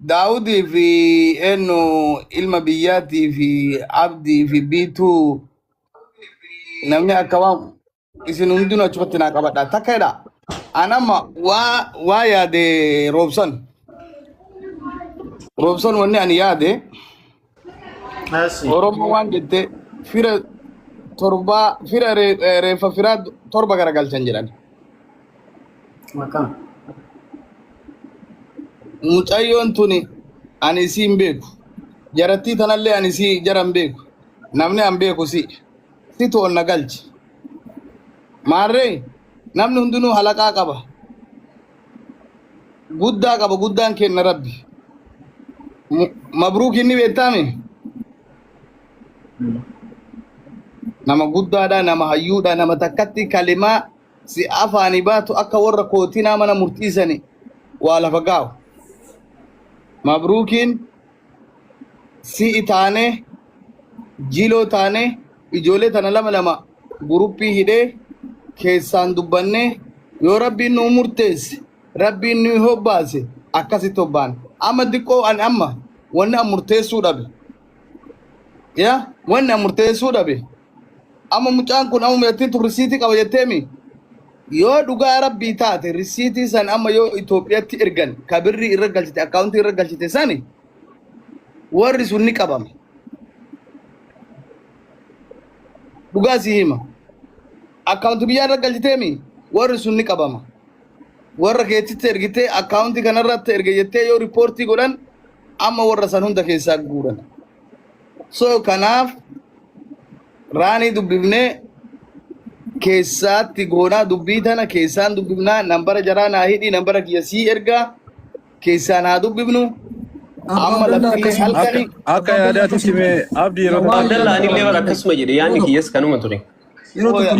داود في انه علم بياتي في عبدي في بيتو نمني اكوام isin hundinuu achumatti naa qabadha takkaadha anama waa yaade roobsan wanni ani yaade oromoo waan jette fira reeffa firaa torba garagalchan jedhan mucayyoon tuni ani isii hin beeku jarattii tanallee ani isii jara hin beeku namni an beeku situ ol na galchi maarree namni hundinuu halaqaa qaba guddaa qaba guddaan kenna rabbi mabruuk inni beektaame nama guddaadha nama hayyuudha nama takkatti kalimaa si afaani baatu akka warra kootinaa mana murtiisani waa lafa gaawu mabruukiin si itaane jiloo taane ijoollee tana lama guruppii hidhee keessaan dubbanne yoo rabbiin nu murteesse rabbiin nu hobbaase akkasitti hobbaan amma diqqoo an amma wanni an murteessuu dhabe wanni an murteessuu dhabe amma mucaan kun amma meettiin risiitii qaba jetteemi yoo dhugaa rabbii taate risiitii san amma yoo Itoophiyaatti ergan kabirri irra galchite akkaawuntii irra galchite sani warri sun ni qabame dhugaa si hima akkaawuntii biyyaa irra galchiteemi warri sun ni qabama warra keetitti ergitee akkaawuntii kanarratti erge jettee yoo riippoortii godhan amma warra san hunda keessaa guuran so kanaaf raanii dubbifnee keessaatti goonaa dubbii tana keessaan dubbifnaa nambara jaraa naa hidhii nambara kiyya sii ergaa keessaan haa dubbifnu amma laftii halkanii akka yaadaatti simee abdii yeroo Abdallah ani leewar akkasuma jedhe yaanni kiyyas kanuma ture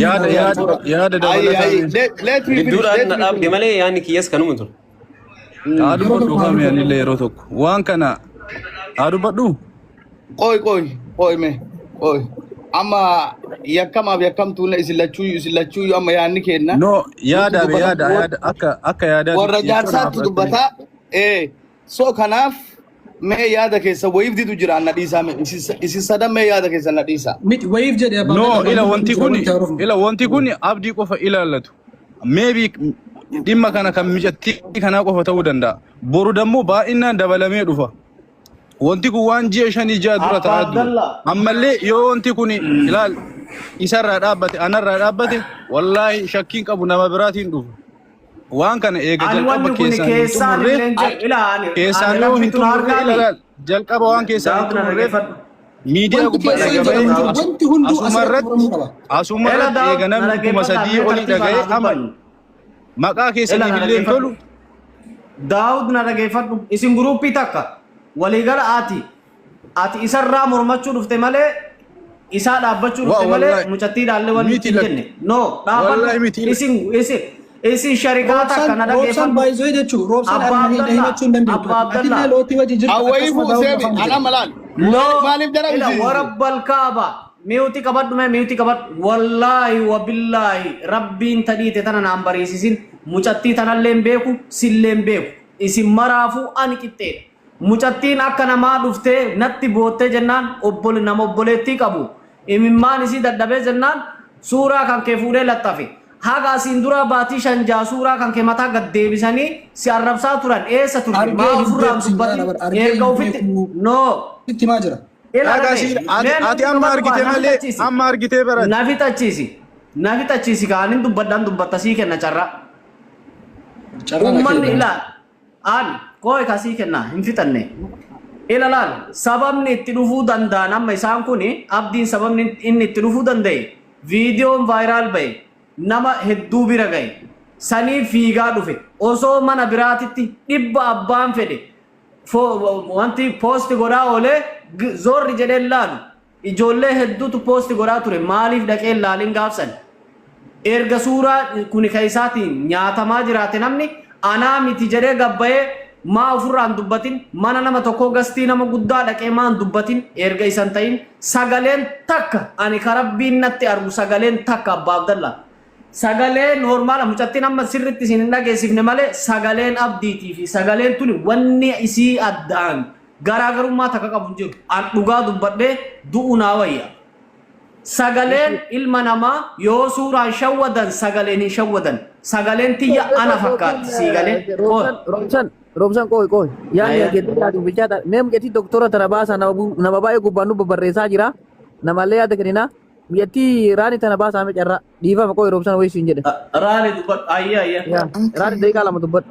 yaada dabalataa gidduudhaan na dhaabde malee yaanni kiyyas kanuma ture aduma dhufame anillee yeroo tokko waan kana adubadhu qoy amma yakkamaaf yakkamtuun isin amma yaanni kenna no yaada akka yaadaatti warra jaarsaatti dubbataa so kanaaf mee yaada keessa wayif didu jira na dhiisaa isin sadan mee yaada keessa na dhiisaa wayif jedhe no ila wanti kun abdii qofa ilaallatu maybe dhimma kana kan mijatti kana qofa ta'uu danda'a boru dammoo baay'inaan dabalamee dhufa wanti kun waan ji'a 5 dura ta'aa ammallee yoo wanti kun ilaal isarraa dhaabbate anarraa dhaabbate wallaahi shakkiin qabu nama biraatiin dhufu waan kana eega jalqaba keessaan yoo hin turre jalqaba waan keessaan hin turre miidiyaa gubbaa dhaga'ee asumarratti eega namni kuma sadii olii dhaga'ee amal maqaa keessaniif illee hin tolu Daawud na dhageeffadhu isin guruppii takka waliigala ati isarraa mormachuu dhufte malee isaa dhaabbachuu dhufte malee mucattii dhaallee waan hin jenne no dhaabbadhu isin sharikaata kana dhageeffadhu baay'isoo jechuun roobsan armanii himachuu hin dandeettu atillee lootii wajji jirtu awwayifu seebi ana malaan maaliif ila warabbal kaaba miyuti qabadhu wallahi wa billahi rabbiin tadhiite tana naan bariisisin mucattii tanallee beeku sillee beeku isin maraafu ani qixxeedha mucattiin akka namaa dhuftee natti boottee jennaan nama obboleettii qabu imimmaan isii dadhabee jennaan suuraa kan kee fuudhee laxxafe haga asin dura baatii 5 jaa suuraa kan kee mataa gad deebisanii si arrabsaa turan eessa turte maa ofirraa dubbatin erga ofitti no itti maa jira ati amma argitee bara nafi tachiisi kaanin dubbatta sii kenna carra ummanni ilaa aan kooy kasii kenna hin fixanne ilaalaal sababni itti dhufuu danda'an amma isaan kuni abdiin sababni inni itti dhufuu danda'e viidiyoon vaayiraal ba'e nama hedduu bira ga'e sanii fiigaa dhufe osoo mana biraatitti dhibba abbaan fedhe wanti poosti godhaa oolee zorri jedhee laalu ijoollee hedduutu poosti godhaa ture maaliif dhaqee laaliin gaafsan erga suuraa kuni keessaatiin nyaatamaa jiraate namni anaa miti jedhee gabbayee maa ofirraan dubbatin mana nama tokko gastii nama guddaa dhaqee maan dubbatin erga isan ta'in sagaleen takka ani karabbiin natti argu sagaleen takka abbaa Abdallah sagalee normaala mucattiin amma sirriitti isin hin dhageessifne malee sagaleen abdiitii fi sagaleen tuni wanni isii addaan garaagarummaa takka qabu jiru an dhugaa dubbadhee du'u naa wayya sagaleen ilma namaa yoo suuraan shawwadan sagaleen hin shawwadan sagaleen tiyya ana fakkaatti siigalee Robsan koi yani gitu tadi bicara nem jadi doktora terabasa nama baik gubernur beberapa jira nama lea dekerina yati rani tanah bahasa ame cara diva koi Robsan wei sinjede rani dubat ayya rani dari kalam dubat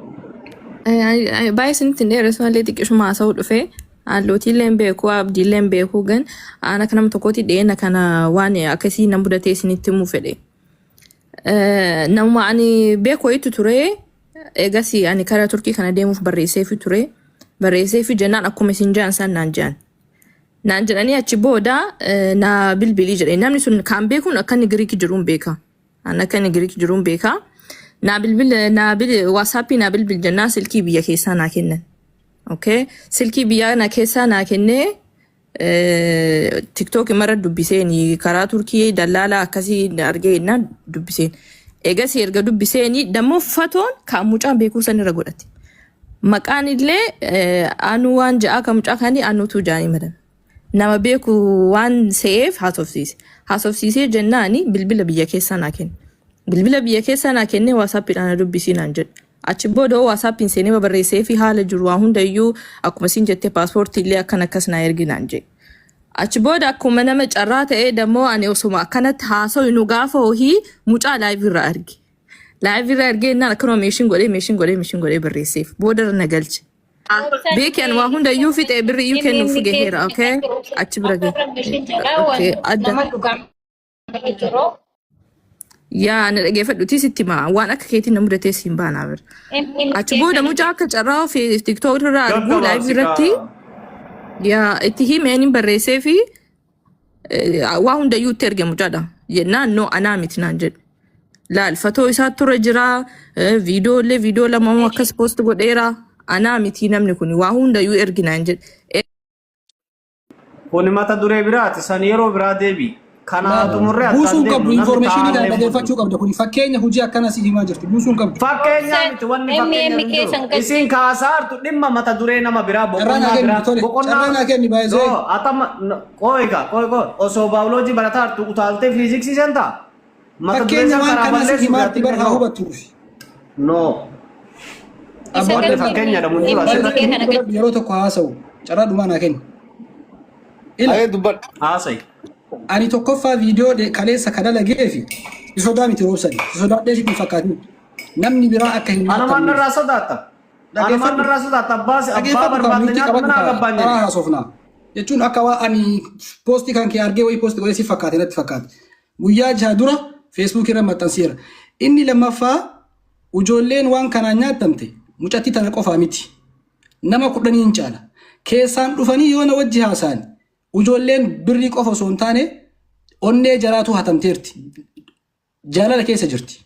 baik sini tinde resma le tik shuma asau dufe aloti lembe ko abdi lembe ko gan ana kana mtokoti de na kana wani akasi nambuda te sini timu fede namma ani be ko itu ture egasi ani kara turki kana demu barreessee fi ture barreessee fi jennaan akkuma isin jaan san naan jedhanii achi booda na bilbilii jedhe namni sun kan beekun akka inni Giriik jiruun beeka an akka inni Giriik jiruun beeka na bilbil WhatsApp na bilbil jennaan silkii biyya keessaa naa kennan okay silkii biyya na keessaa naa kennee TikTok mara dubbiseen karaa turkii dallala akkasii argee na dubbiseen eegasi erga dubbiseen dammoo fatoon kan mucaan beekuu san irra godhate maqaan illee anu waan ja'a kan mucaa kanii anutu jaanii madan nama beeku waan seef haasofsiisee jennaani bilbila biyya keessaa naa kenne bilbila biyya keessaa naa kenne WhatsApp dhaan dubbisiin aan jedhe achi booda WhatsApp seenee barreessee fi haala jiru waa hundayyuu akkuma siin jettee paaspoortii illee akkas naa erginaan jedhe achi booda akkuma nama carraa ta'ee dammoo ani osuma akkanatti haasoo nu gaafa hohii mucaa live irra argee naan akkanuma meeshin godhee barreesseef booda na galche beeki ani waa hundayyuu fixee birri iyyuu kennuuf gaheera okay achi bira gahee adda yaa na dhageeffadhuutii sitti maa waan akka keetiin na mudatee siin baanaa bira achi booda mucaa akka carraa fi TikTok irraa argu live irratti yaa itti himeen barreessee fi waa hundayyuu itti erge mucaadha jennaan no anaa miti naan jedhe laal fatoo isaa ture jira viidiyoo lama akkas post godheera anaa miti namni kun waa hundayyuu erginaan jedhe kun mata duree biraati san yeroo biraa deebi kana tumurre buusuun qabdu information ida dhageeffachuu qabda kun fakkeenya hojii akkana si himaa jirti buusuun qabdu fakkeenya miti wanni fakkeenya isin kaasaartu dhimma mata duree nama biraa boqonnaa kenni baay'ee atama qoiga osoo biology barataartu utaalte physics senta mata duree fakkeenya waan kana si himaatti barhaa hubattuuf no abboonni fakkeenya da mun dura yeroo tokko haasa'u carraa dhumaa naa kenni Aye dubbat haasai ani tokkoffaa viidiyoo kaleessa kadala geefi isodaa miti roobsani isodaadhee sitti fakkaatu namni biraa akka hin ana man irraa sodaata baasi abbaa barbaadne nyaata mana gabbaan jedhe haasofna jechuun akka waa ani poostii kan kee argee wayii poostii godhee si fakkaate natti fakkaate guyyaa jaha dura feesbuuk irra maxxanseera inni lammaffaa ijoolleen waan kanaan nyaatamte mucatti tana qofaa miti nama 10 hin caala keessaan dhufanii yoo na wajji haasaan ijoolleen birrii qofa osoo hin taane onnee jaraatu hatamteerti jaalala keessa jirti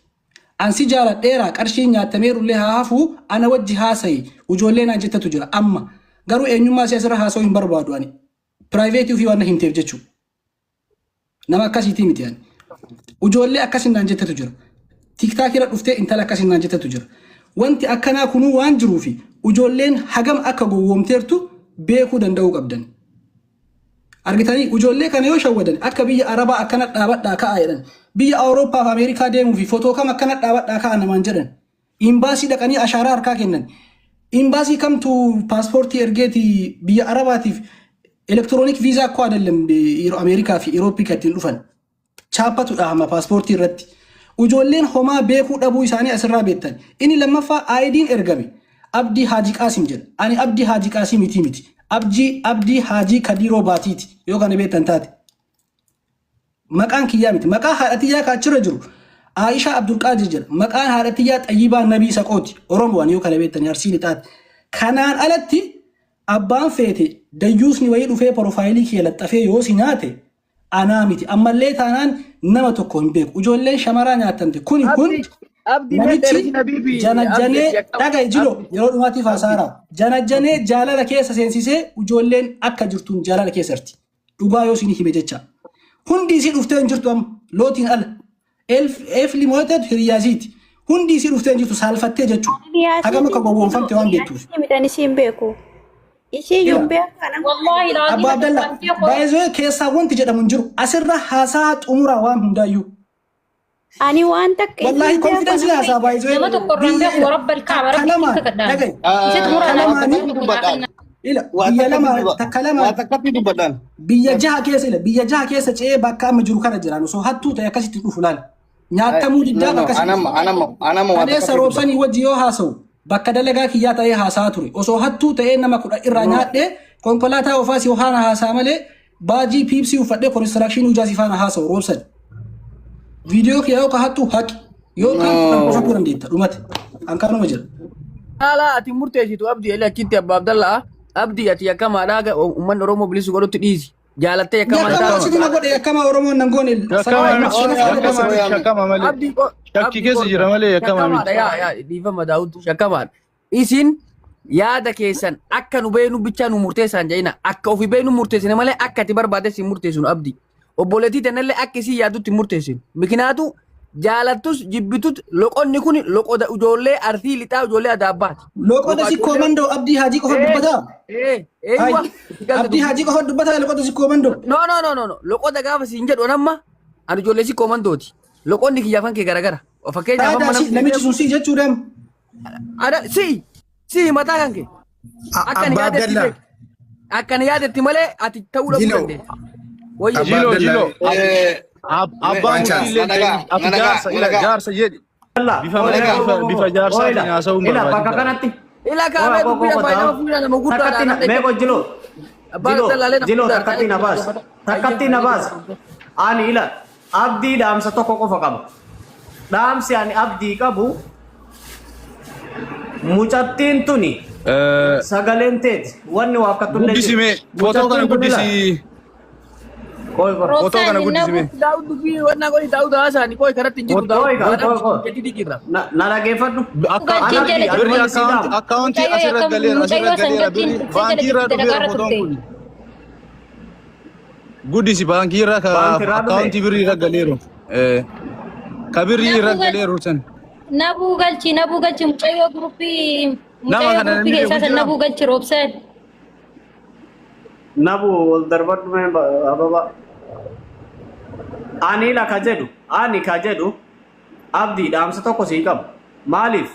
ansi jaaladheera qarshiin nyaatameerullee haafuu ana wajji haasayi ijoolleen aan jettatu jira amma garuu eenyummaa siyaasarra haasa'uu hin barbaadu ani piraayiveetii ofii waan himteef jechuu nama akkasiitii miti ani ijoollee akkasiin naan jettatu jira tiktaakirra dhuftee intala akkasiin naan jettatu jira wanti akkanaa kunuu waan jiruufi ijoolleen hagam akka gowwoomteertu beekuu danda'uu qabdan argitanii ijoollee kana yoo shawwadan akka biyya arabaa akkana dhaabadhaa ka'a jedhan biyya awurooppaa fi ameerikaa deemuu fi footoo kam akkana dhaabadhaa ka'a namaan jedhan imbaasii dhaqanii ashaaraa harkaa kennan imbaasii kamtu paaspoortii ergeeti biyya arabaatiif elektiroonik viizaa akkoo adallam ameerikaa fi Irooppii kattiin dhufan chaappatu dhahama paaspoortii irratti ijoolleen homaa beekuu dhabuu isaanii asirraa beektan inni lammaffaa aayidiin ergame abdii haajii qaasim jedha ani abdii haajii qaasim miti abdii haajii kadiroo baatiiti yoo kana beektan taate maqaan kiyyaa miti maqaa haadhatiyyaa kaachirra jiru Aisha Abdul Qadir jedha maqaan haadhatiyyaa Xayyibaa Nabii Saqooti Oromoon yoo kana beektan yarsiin taate kanaan alatti abbaan feete dayyuusni wayii dhufee profaayilii kee laxxafee yoo si nyaate anaa miti ammallee taanaan nama tokko hin beeku ijoolleen shamaraa nyaatamte kun namichi janajjanee dhaga jilo yeroo dhumaatiif haasaara janajjanee jaalala keessa seensisee ijoolleen akka jirtuun jaalala keessarti dhugaa yoo isin hime jecha hundi isii dhuftee hin jirtu amma lootiin ala eef limooteetu hiriyaasiiti. Hundi isii dhuftee jirtu saalfattee jechuudha. Hagam akka gowwoomfamte waan beektuuf. Midhaan isiin beeku. Ishii iyyuu beekana. Wallahi Abbaa Abdallaa baay'ee keessaa wanti jedhamu hin jiru. Asirra haasaa xumuraa waan hundaayyuu. Ani waan takka Wallahi confidence la haasaa baay'ee. nama tokko irraan beeku warabba ilkaaba rabbi itti kadhaan. Ishee xumuraa Biyya lama takka lama Waa takkatti dubbadhaan. biyya jaha keessa ce'ee bakka amma jiru kana jiran osoo hattuu ta'e akkasitti dhufu laal. Nyaatamuu diddaa akkasitti. Anama waa Adeessa roobsanii wajji yoo haasa'u bakka dalagaa kiyyaa ta'ee haasaa ture. Osoo hattuu ta'ee nama 10 irraa nyaadhee konkolaataa ofaas yoo haana haasaa malee baajii piipsii uffadhee konistirakshinii ujaasii faana haasa'u roobsan. Viidiyoo kiyyaa yoo ka hattuu haqi. Yoo kan qofatuu dandeetta dhumate. Hankaanuma jira. Ala ati murteessitu abdii eli achitti Abbaa Abdallaa abdii ati akkamaadhaa uummanni Oromoo bilisu godhutti dhiisi. Jaalattee akkamaadhaa. Akkasitti na godhe akkama Oromoon nan goone. Shakkama malee. Shakki keessa jira malee yakkama miti. Dhiifama daawutu shakkamaadha. Isin yaada keessan akka nu beenu bichaa nu murteessan jedhina. Akka ofii beenu murteessine malee akka ati barbaade si murteessinu abdii. Obboleettii tanallee akka isii yaadutti murteessinu. Mikinaatu jaalattus jibbitut loqonni kun loqoda ijoollee artii lixaa ijoollee adaabbaati. Loqoda si koomandoo abdii haajii qofa dubbataa. Eeywa. Abdii haajii qofa dubbataa loqoda si koomandoo. No. Loqoda gaafa siin jedhu anamma ani ijoollee si koomandooti. Loqonni kiyyaafan kee garagara. Fakkeenyaaf amma namichi sun si jechuudhaan. Si mataa kan kee. Akkana yaadetti malee ati ta'uu dhabuu dandeessa. Jilo. Abbaan jaarsa jedhi. Bifa jaarsaatiin haasa'uun Ila bakka kanatti. Ila kaamee dubbii abbaa nama fuudhan nama guddaadhaan. Meeqo jiloo takkatti na baas. Takkatti na baas. Ani ila abdii dhaamsa tokko qofa qaba. Dhaamsi ani abdii qabu mucattiin tuni sagaleen teeti wanni waa akka tullee. Guddisime footoo kana guddisi. Footoo kana guddisime. Daawud dubbii wannaa qoyi Daawud haasaani qoyi karatti hin jiru Daawud. Na dhageeffadhu. Akkaawuntii asirra galeera baankii irraa dhufeera footoon kun. Guddisi baankii irraa akkaawuntii birrii irra galeeru. Ka birrii irra galeeru san. Nabuu galchi mucayyoo guruppii keessaa san nabuu galchi roobseen. Nabu wal darbadhu mee ababa. Ani la ka jedhu abdii dhaamsa tokko sii qabu. Maaliif?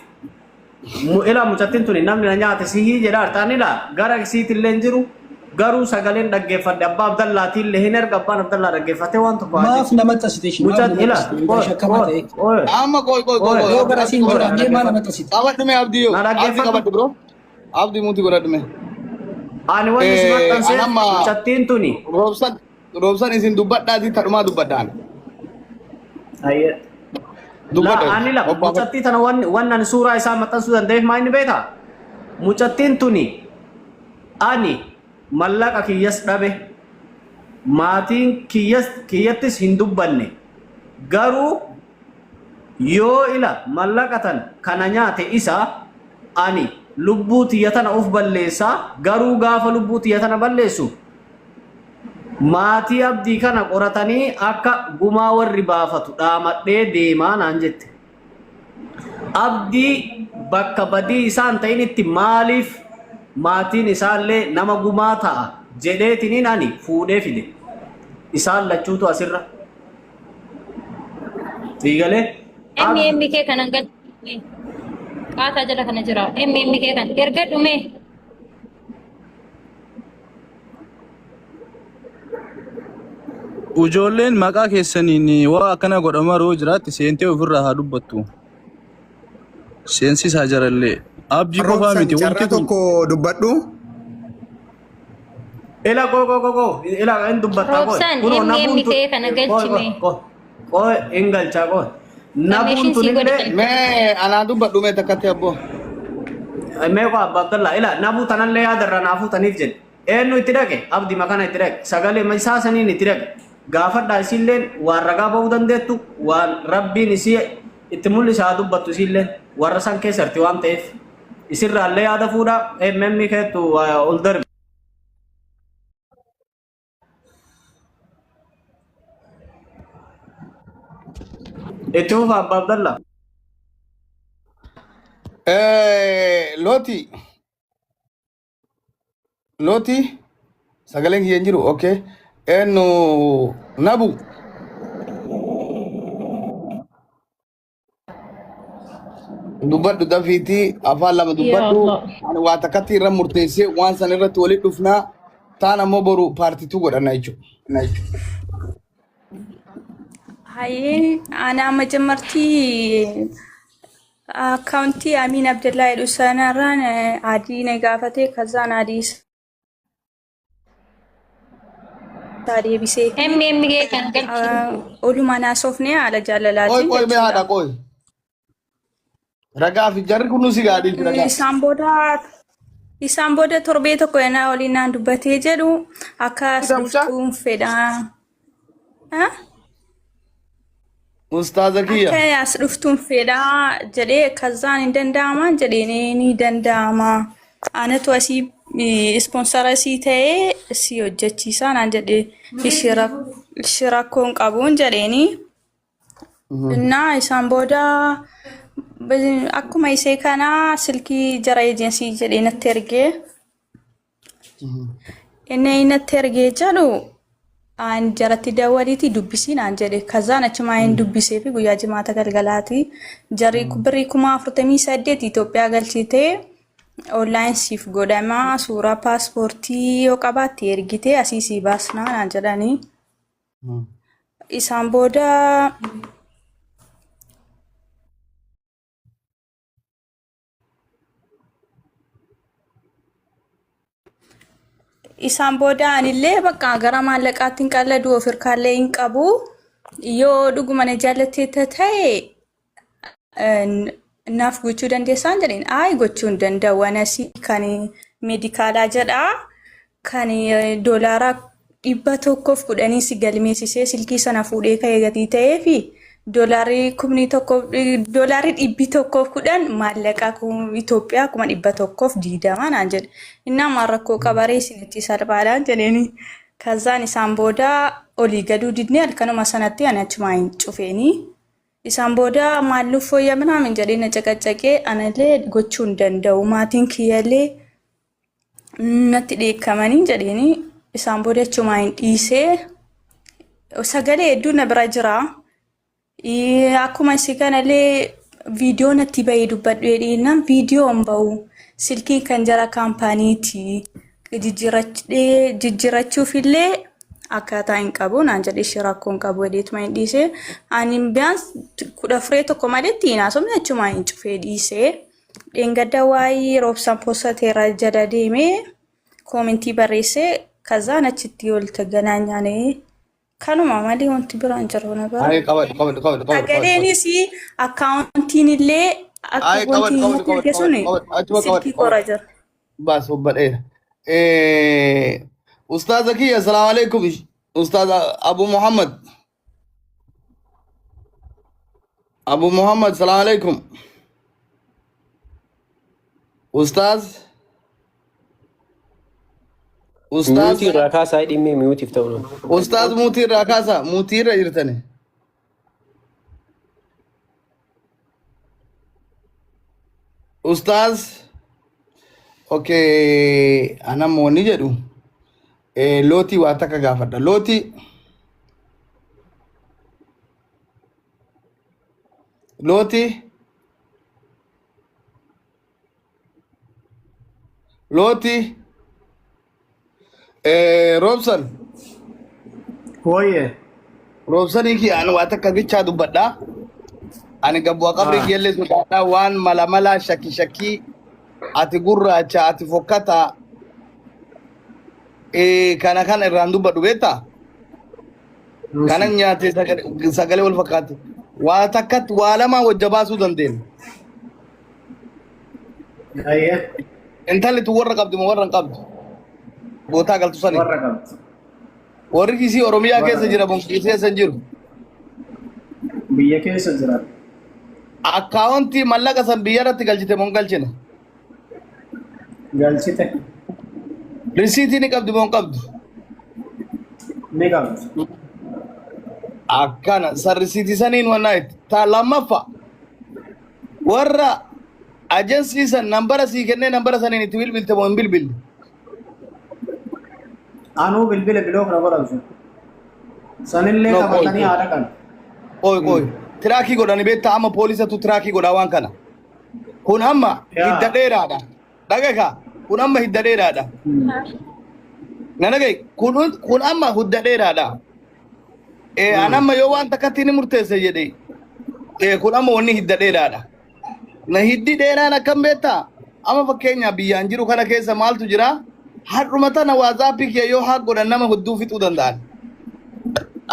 Ila mucattiin tuni namni na nyaate sii jedhaa taani la gara isiitillee jiru garuu sagaleen dhaggeeffadhe Abbaa Abdallaatillee hin erga Abbaan Abdallaa dhaggeeffate waan tokko. Maaf namatti asiteeshi. Mucat ila Amma qoy. Yoo gara siin jira deemaa namatti asite. Qabadhu mee abdii yoo. Abdii qabadhu bro. Abdii muuti godhadhu mee. Ani wanni si maxxansee mucattiin tuni. Roobsan isin dubbadhaati tadhumaa dubbadhaan. Ayyee. Ani la mucattii tana wanni ani suuraa isaa maxxansuu danda'eef maa inni beekaa? Mucattiin tuni ani mallaqa kiyyas dhabe maatiin kiyyattis hin dubbanne garuu yoo ila mallaqa tan kana nyaate isa ani lubbuu tiyya tana of balleessaa garuu gaafa lubbuu tiyya tana balleessu maatii abdii kana qoratanii akka gumaa warri baafatu dhaamadhee deemaa naan jette. Abdii bakka badii isaan ta'initti maaliif maatiin isaallee nama gumaa ta'a jedheetiniin ani fuudhee fide. Isaan lachuutu asirra. Diigalee. MMK kanan galchi. Qaataa jala kana jira. MMK kan erga dhume. Ijoolleen maqaa keessaniin waa akkana godhama yeroo jiraatti seentee ofirraa haa dubbattu. Seensisaa jarallee. Abdii qofaa miti wanti tokko dubbadhu. Ila go. Ila in dubbataa go. Roobsaan MMK kana galchime. Go in galchaa go. Nabuun tunillee. Mee anaa dubbadhu mee takkatti abbo. Mee ko Abbaa Abdallaa ila nabuu tanallee yaadarra naafuu taniif jedhe. Eenyu itti dhaqe abdii makana itti dhaqe sagalee isaa saniin itti dhaqe. Gaafadhaa isilleen waan ragaa bahuu dandeettu waan rabbiin isii itti mul'isaa dubbattu isilleen warra san keessatti waan ta'eef isirraallee yaada fuudhaa MMK keettu ol darbe. Itti fufa Abba Abdallah. Loti sagaleen kiyya hin jiru. Okay. Enu nabu. Dubbadhu dafiiti afaan lama dubbadhu. Ani waa takkatti irra murteessee waan san irratti walitti dhufnaa taan ammoo boru paartituu godhanna jechuudha. Hayyee ana majamartii akkaawuntii Amiin Abdallaa jedhu sanarraan adii na gaafate kazaan adii deebisee MMG kan galchi. oolumaan haasofnee haala jaalalaatiin Qoy mee haadha qoy. Ragaa fi jarri kun nusi gaadii jira. Isaan booda torbee tokko yana waliin naan dubbatee jedhu akka dhuftuun fedha. Ustaaza kiyya. Akka as dhuftuun fedha jedhee kazaan hin danda'ama jedhee ni danda'ama. Anatu asii ispoonsara sii ta'ee si hojjechiisaa naan jedhee ishee rakkoon qabuun jedheeni. Innaa isaan booda akkuma isee kana silkii jara eejensii jedhee natti ergee. Inni natti ergee jedhu aan jaratti dawwaliiti dubbisii naan jedhe kazaan achumaa hin dubbisee fi guyyaa jimaata galgalaati. Jarri birrii 48 Itoophiyaa galchitee online siif godhama suuraa paaspoortii yoo qabaatte ergitee asii sii baasnaa naan jedhanii. Isaan booda anillee bakka gara maallaqaatti hin qalladuu of hirkaallee hin qabu yoo dhuguma na jaallattee ta'e naaf gochuu dandeessaan jedheen ayi gochuu hin danda'u anasi kan meedikaalaa jedhaa kan doolaara 110 si galmeessisee silkii sana fuudhee ka'ee gatii ta'ee fi doolaarri 110 maallaqa Itoophiyaa 120 naan jedhe innaa maarrakkoo qabaree isinitti salphaadhaan jedheeni kazaan isaan booda olii gaduu didnee halkanuma sanatti ani achumaa hin cufeeni isaan booda maalluuf fooyya minaamin jedhee na caqacaqee anallee gochuu hin danda'u maatiin kiyyallee natti dheekkamanii jedheeni isaan booda achumaa hin dhiisee sagalee hedduu na bira jira. Akkuma isii kanallee viidiyoo natti bahee dubbadhu jedheenaan viidiyoon bahu silkii kan jara kaampaaniiti jijjiirachuuf illee akkaataa hin qabu naan jedhe ishee rakkoon qabu jedheetuma hin dhiisee ani biyyaans 10 firee tokko maletti hin haasofne achumaa hin cufee dhiisee dheengadda waa'ee roobsaan poostateera jala deemee koomentii barreessee kazaan achitti walitti ganaanyaanee. Kanuma malee wanti biraan jiru na bara. Sagaleenis akkaawuntiin illee akka wanti nuti ergeessuni silkii qoraa jira. Baas obbadheera. Ustaaza kiyya assalaamu alaikum. Ustaaza Abu Muhammad. Abu Muhammad assalaamu alaikum. Ustaaz. Muutii irraa kaasaa dhimmee muutiif ta'u. Ustaaz muutii irraa kaasaa muutii irra jirtani. Ustaaz okay anammoo ni jedhu lootii waa takka gaafadha lootii Robson. Hoye. Robson iki anu waa takka bichaa dubbadha. Ani gabbu'a qabri kiyyallee sodaadha waan mala shakki ati gurraacha ati fokkata kana irraan dubbadhu beektaa? Kana nyaatee sagalee wal fakkaatu. Waa takkatti waa lama wajja baasuu dandeenya. Intalli tu warra qabdi moo warra hin qabdu? Bootaa galtu sani. Warra qabdi. Warri kisii Oromiyaa keessa jira moo keessa hin jiru? Biyya keessa jira. Akkaawuntii mallaqa san biyya irratti galchite moo hin galchine? Galchite. Risiitii ni qabdi moo hin qabdu? Ni qabdi. Akkana san risiitii saniin wannaa لما ورا اجنسي سن نمبر سي كنه نمبر سن ني تبيل بيل تمون بيل انو بلبل بلوك ربر سن اللي كبتني على كان اوي تراكي غداني بيت اما بوليس تو تراكي غدا وان كان كون اما هدديرادا دغكا كون اما هدديرادا نانغي كون اما هدديرادا انا ما يو وان تكتيني مرتسه يدي كون اما وني هدديرادا na hiddi dheeraa na kan beektaa ama fakkeenya biyyaan jiru kana keessa maaltu jira har'umata na waazaapii kee yoo haa godhan nama hudduu fixuu danda'an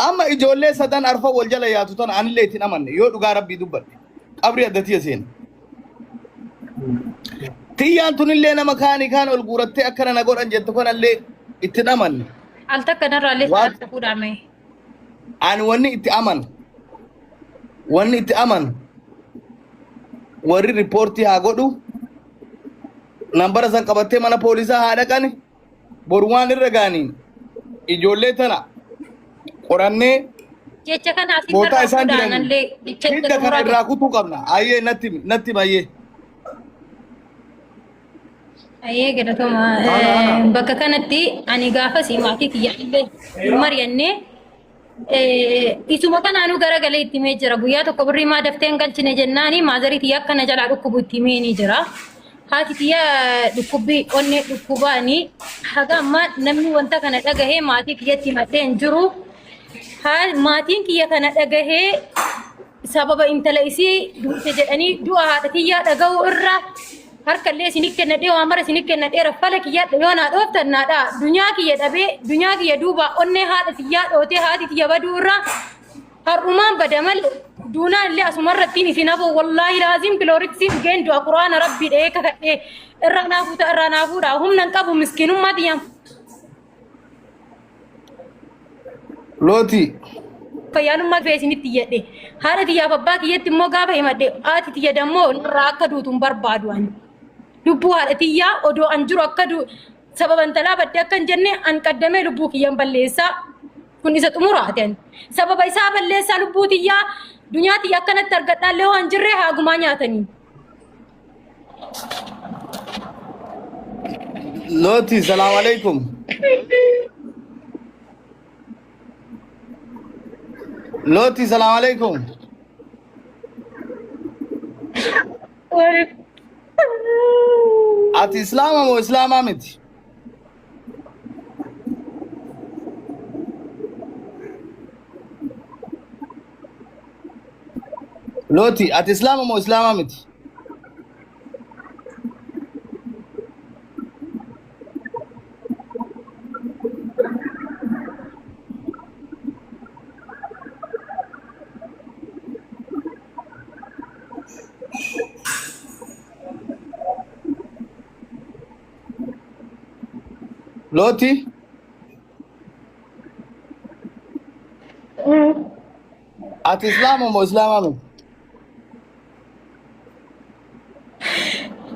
amma ijoollee sadan arfa wal jala yaatu tan anillee itti amanne yoo dhugaa rabbii dubbadhe qabri addatiya seen tiyyaan tunillee nama kaanii kaan ol guurattee akkana na godhan jettu kanallee itti amanne al takka narraallee sadarta fuudhame ani wanni itti aman warri reporti haa godhu nambara san qabattee mana poolisaa haa dhaqani boruwaan irra gaanii ijoollee tana qorannee jecha kana asii bootaa isaan jiranillee hidda kana irraa kutuu qabna ayyee natti mayyee ayyee galatoma bakka kanatti ani gaafa si maatii kiyya illee mari'annee isuma kanaanu garagalee itti mee jira guyyaa tokko birrii maa dafteen galchine jennaani maazariitii akkana jalaa dhukkubu itti mee ni jira haati tiyya dhukkubbii onnee dhukkubaani haga amma namni wanta kana dhagahee maatii kiyyatti madhee hin jiru maatiin kiyya kana dhagahee sababa intala isii duute jedhanii du'a haadha tiyyaa dhaga'uu irra harkallee isinii kennadhee waan mara isinii kennadhee raffala kiyyaa yoo naa dhooftan naadha dunyaa kiyya dhabee dunyaa kiyya duuba onnee haadha tiyyaa dhootee haati tiyya baduu irra har'umaan bada malee duunaan illee asumarrattiin isin hafuu wallaahi laazim kilooriksii dhugeen du'a quraana rabbii dhee kakadhee irra naafuudha humna hin qabu miskiinummaa tiyyaan. Looti. Fayyaalummaa fee isinitti jedhe haadha tiyyaaf abbaa kiyyatti immoo gaafa himadhe haati tiyya dammoo irraa akka duutu hin barbaadu ani. Lubbuu haadha tiyyaa odoo an jiru akka sababa intalaa baddee akka hin jenne an qaddamee lubbuu kiyyan balleessaa kun isa xumuraate sababa isaa balleessaa lubbuu tiyyaa dunyaa tiyya akkanatti argadhaallee waan jirree haagumaa nyaatanii. Looti salaamu alaikum. Looti salaamu alaikum. Ati islaama moo islaamaa miti? Looti ati islaama moo islaamaa miti? Looti? Ati islaama moo islaamaa miti?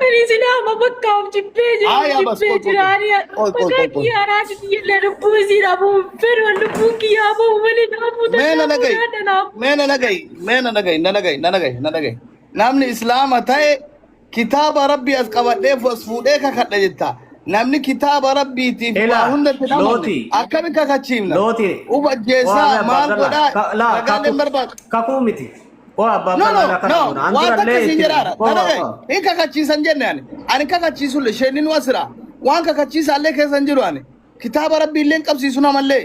Ani islaama bakkaaf jibbee jiraanii bakka kiyyaanaa tiyya lubbuu isii dhabuun fedhu lubbuun kiyyaa bahu malee naafuu Nanagai. Namni islaama ta'e kitaaba rabbii as qabadhee as fuudhee kakadha jetta. Namni kitaaba rabbiitiif waa hundatti namani akkami kakachiifna ubajjeessaa maal godhaa ragaaleen barbaadu kakuu miti waan akkasiin jedhaadha hin kakachiisan jenne ani kakachiisulle sheennin wasira waan kakachiisaallee keessan jiru ani kitaaba rabbiillee qabsiisu namallee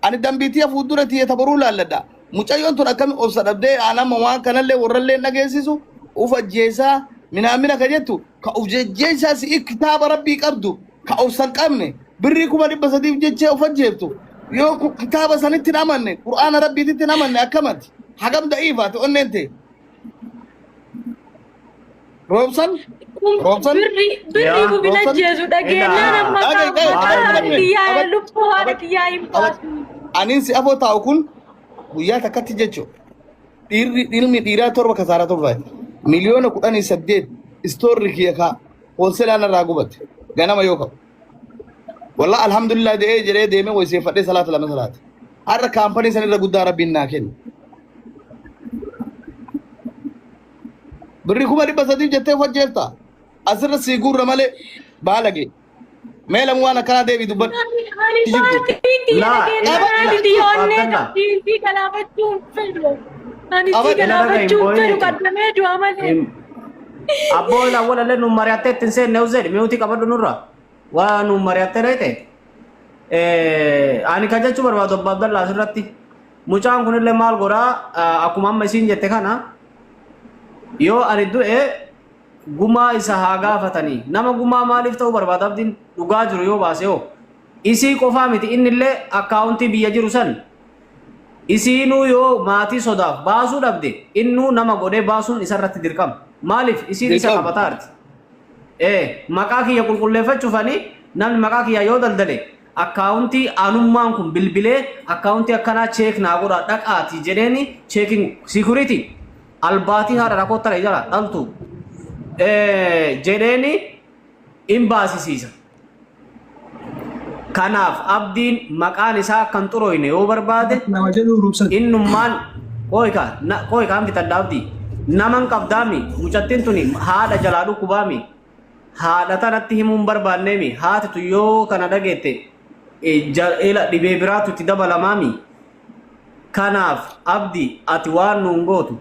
ani dambiitiya fuuldura tiyya tabaruu laalladha mucayyoon tun akkami obsa dhabdee anama waan kanallee warrallee dhageessisu ufajjeessaa minamina ka jettu ka ufjejeessaa si'i kitaaba rabbii qabdu ka obsan qabne birrii 300 jechee ufajjeeftu yoo kitaaba sanitti namanne qur'aana rabbiititti namanne akkamatti hagam da'iifaati onneen ta'e roobsan birrii gubina jeesu dhageenyaan amma kiyyaa lubbuu haadha kiyyaa hin baasu. Aniin si afoo taa'u kun guyyaa takkatti jechuu ilmi dhiiraa torba kasaaraa torba miliyoona 18 istoorri kiyya kaa hoolselaan irraa gubate ganama yoo qabu wallah alhamdulillah de'ee jedhee deemee wayseeffadhee salaata lama salaata har'a kaampanii sanirra guddaa rabbiin naa kenna بريكم اللي بس دي جتة فجلتا أسر السيجور رمله بالغ ميلا موانا كنا دي بدوبن لا أبو لا ولا لأنه مرياتة تنسى نوزل ميوتي كبر نورا وانو مرياتة رأيته أنا كذا شو برباد عبد الله سرتي mucaan kun illee maal godhaa akkuma amma isiin jette kana yoo ani du'e gumaa isa haa gaafatanii nama gumaa maaliif ta'uu barbaada abdiin dhugaa jiru yoo baase yoo isii qofaa miti inni illee akkaawuntii biyya jiru san isiinuu yoo maatii sodaaf baasuu dhabde innuu nama godhee baasuun isarratti dirqama maaliif isiin isa qabataarti maqaa kiyya qulqulleeffachuufanii namni maqaa kiyya yoo daldale akkaawuntii anummaan kun bilbilee akkaawuntii akkanaa cheek naa godhaa dhaqaati jedheeni cheeking security albaatii haadha rakkoottara jala dhaltu jedheeni in baasisiisa. Kanaaf abdiin maqaan isaa akkan xuroyne yoo barbaade innummaan qooykaan bitadda abdii naman qabdaami mucattiin tuni haadha jalaa dhukkubaami haadha tanatti himuun barbaanneemi haatitu yoo kana dhageette ila dhibee biraatu itti dabalamaami kanaaf abdi ati waan nuun gootu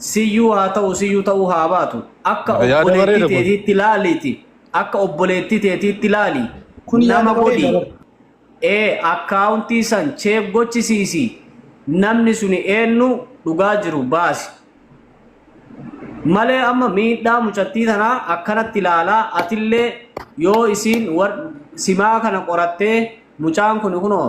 siyyuu haa ta'u siyyuu ta'uu haa baatu akka obboleettii teetiitti laaliiti akka obboleettii teetiitti laali nama godhi akkaawuntii san cheek gochisiisi namni suni eenyu dhugaa jiru baasi malee amma miidhaa mucattii tanaa akkanatti ilaalaa atillee yoo isiin simaa kana qorattee mucaan kun kunoo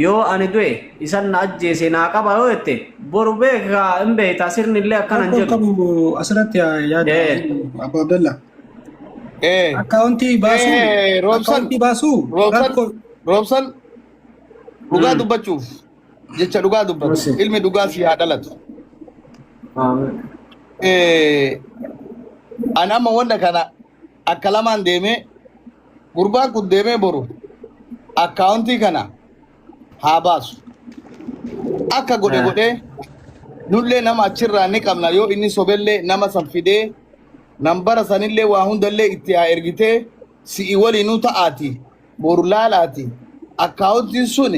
yoo ani du'e isan na ajjeese naa qaba yoo jette boru beekaa hin beektaa sirni illee akkanan jedhu asirratti yaada Abbo Abdallah akkaawuntii baasuu roobsan dhugaa dubbachuuf jecha dhugaa dubbatu ilmi dhugaa si haa dhalatu ani amma wanda kana akka lamaan deemee gurbaan kun deemee boru akkaawuntii kana haa baasu akka godhe nullee nama achirraa ni qabna yoo inni sobellee nama san fidee nambara sanillee waa hundallee itti haa ergitee si'i waliinuu ta'aati boru laalaati akkaawuntiin sun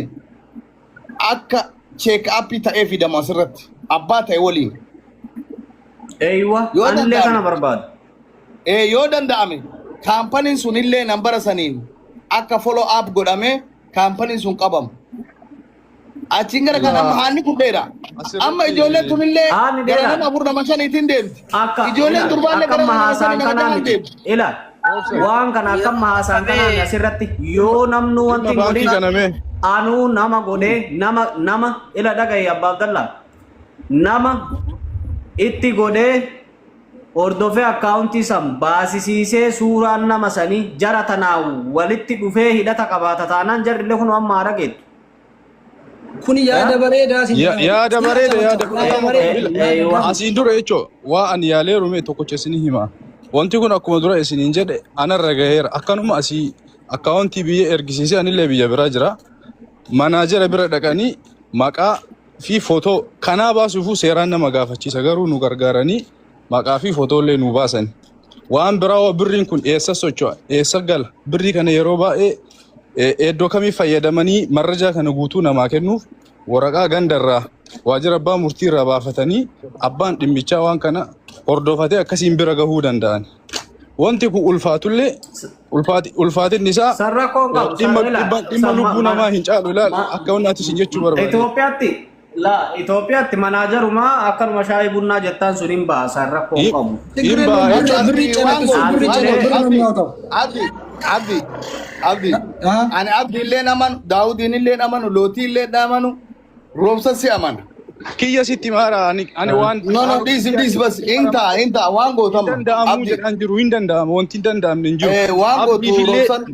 akka cheek appii ta'ee fidamu asirratti abbaa ta'e waliin. Eeywa anillee kana barbaadu. Yoo danda'ame kaampaniin sun illee nambara saniin akka follow up godhame kaampaniin sun qabamu. Achiin gara kana haanni kudheera. Amma ijoolleen tun illee gara nama afur nama shaniitiin deemti. Ijoolleen durbaallee gara nama shanii deemti. Ilaal waan kana akka haasaan kanaan asirratti yoo namnu wanti godhe anuu nama godhee nama ila dhagaye Abbaa Abdallaa nama itti godhee hordofee akkaawuntii san baasisiisee suuraan nama sanii jara tanaa walitti dhufee hidhata qabaata taanaan jarrillee kun amma arageetu. Kun yaada bareedaa yaada bareeda asiin dura jechuun waa ani yaalee rumee tokkocha isinii hima. Wanti kun akkuma dura isiniin jedhe anarra gaheera akkanuma asii akkaawuntii biyya ergisiisee anillee biyya biraa jira. Manaajera bira dhaqanii maqaa fi footoo kanaa baasuufuu seeraan nama gaafachiisa garuu nu gargaaranii maqaa fi footoolee nu baasan. Waan biraa birriin kun eessa socho'a eessa gala birrii kana yeroo baay'ee iddoo kamii fayyadamanii marrajaa kana guutuu namaa kennuuf waraqaa gandarraa waajjira abbaa murtiirraa baafatanii abbaan dhimmichaa waan kana hordofatee akkasiin bira gahuu danda'an. Wanti kun ulfaatin isaa dhimma lubbuu namaa hin caalu ilaal akka wannaati isin jechuu barbaade. Itoophiyaatti manaajarumaa akkanuma shaayii bunnaa jettaan sun hin baasan rakkoo qabu. Abdi ani abdi illee namanu daawudiin illee namanu lootii illee namanu roobsa si amana. Kiyya sitti maara ani waan no this bas inta waan gootama danda'amu jedhan jiru hin danda'amu wanti hin danda'amne hin jiru waan gootu roobsan